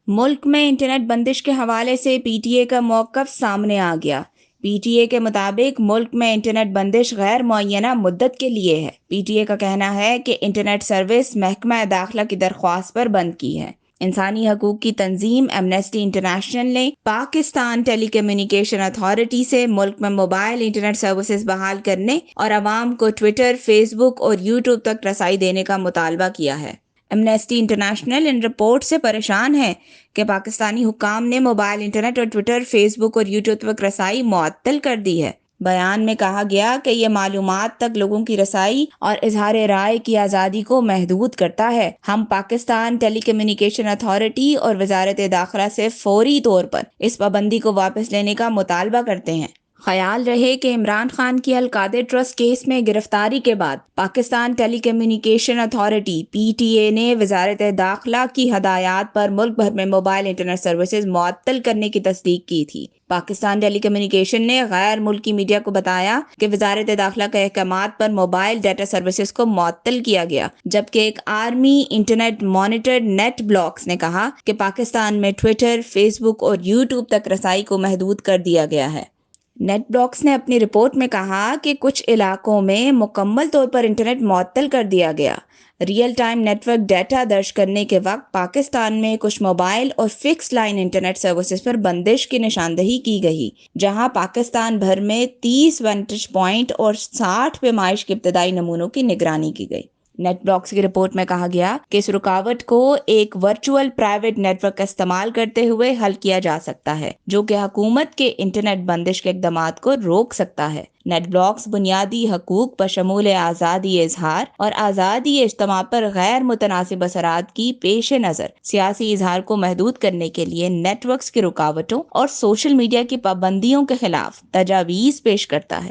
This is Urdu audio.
ملک میں انٹرنیٹ بندش کے حوالے سے پی ٹی اے کا موقف سامنے آ گیا۔ پی ٹی اے کے مطابق ملک میں انٹرنیٹ بندش غیر معینہ مدت کے لیے ہے۔ پی ٹی اے کا کہنا ہے کہ انٹرنیٹ سروس محکمہ داخلہ کی درخواست پر بند کی ہے۔ انسانی حقوق کی تنظیم ایمنسٹی انٹرنیشنل نے پاکستان ٹیلی کمیونیکیشن اتھارٹی سے ملک میں موبائل انٹرنیٹ سروسز بحال کرنے اور عوام کو ٹویٹر، فیس بک اور یوٹیوب تک رسائی دینے کا مطالبہ کیا ہے۔ ایمنسٹی انٹرنیشنل ان رپورٹ سے پریشان ہے کہ پاکستانی حکام نے موبائل انٹرنیٹ اور ٹویٹر، فیس بک اور یوٹیوب تک رسائی معطل کر دی ہے۔ بیان میں کہا گیا کہ یہ معلومات تک لوگوں کی رسائی اور اظہار رائے کی آزادی کو محدود کرتا ہے۔ ہم پاکستان ٹیلی کمیونیکیشن اتھارٹی اور وزارت داخلہ سے فوری طور پر اس پابندی کو واپس لینے کا مطالبہ کرتے ہیں۔ خیال رہے کہ عمران خان کی القادر ٹرسٹ کیس میں گرفتاری کے بعد Pakistan telecommunication authority P T A نے وزارت داخلہ کی ہدایات پر ملک بھر میں موبائل انٹرنیٹ سروسز معطل کرنے کی تصدیق کی تھی۔ پاکستان ٹیلی کمیونیکیشن نے غیر ملکی میڈیا کو بتایا کہ وزارت داخلہ کے احکامات پر موبائل ڈیٹا سروسز کو معطل کیا گیا، جبکہ ایک army internet monitored NetBlocks نے کہا کہ پاکستان میں ٹویٹر، فیس بک اور یوٹیوب تک رسائی کو محدود کر دیا گیا ہے۔ نیٹ بلاکس نے اپنی رپورٹ میں کہا کہ کچھ علاقوں میں مکمل طور پر انٹرنیٹ معطل کر دیا گیا۔ Real time network data درج کرنے کے وقت پاکستان میں کچھ موبائل اور فکس لائن انٹرنیٹ سروسز پر بندش کی نشاندہی کی گئی، جہاں پاکستان بھر میں 30 وانٹیج پوائنٹ اور 60 پیمائش کے ابتدائی نمونوں کی نگرانی کی گئی۔ نیٹ بلاکس کی رپورٹ میں کہا گیا کہ اس رکاوٹ کو ایک ورچوئل پرائیویٹ نیٹ ورک کا استعمال کرتے ہوئے حل کیا جا سکتا ہے، جو کہ حکومت کے انٹرنیٹ بندش کے اقدامات کو روک سکتا ہے۔ نیٹ بلاکس بنیادی حقوق بشمول آزادی اظہار اور آزادی اجتماع پر غیر متناسب اثرات کی پیش نظر سیاسی اظہار کو محدود کرنے کے لیے نیٹ ورکس کی رکاوٹوں اور سوشل میڈیا کی پابندیوں کے خلاف تجاویز پیش کرتا ہے۔